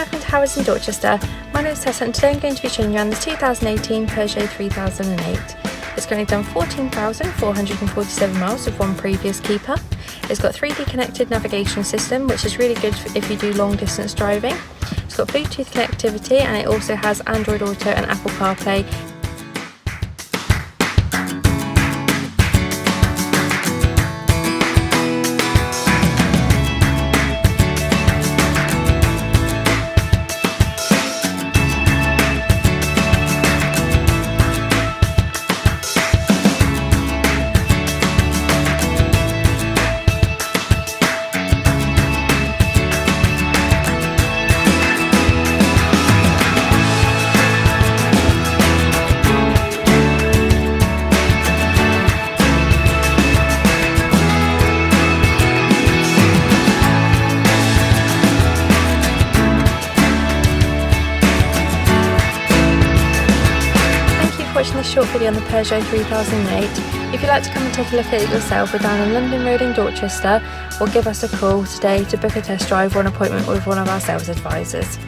welcome to Harrods in Dorchester. My name is Tessa and today I'm going to be showing you around the 2018 Peugeot 3008. It's currently done 14,447 miles with one previous keeper. It's got 3D connected navigation system, which is really good if you do long distance driving. It's got Bluetooth connectivity and it also has Android Auto and Apple CarPlay. Watching this short video on the Peugeot 3008. If you'd like to come and take a look at it yourself, we're down on London Road in Dorchester, or give us a call today to book a test drive or an appointment with one of our sales advisors.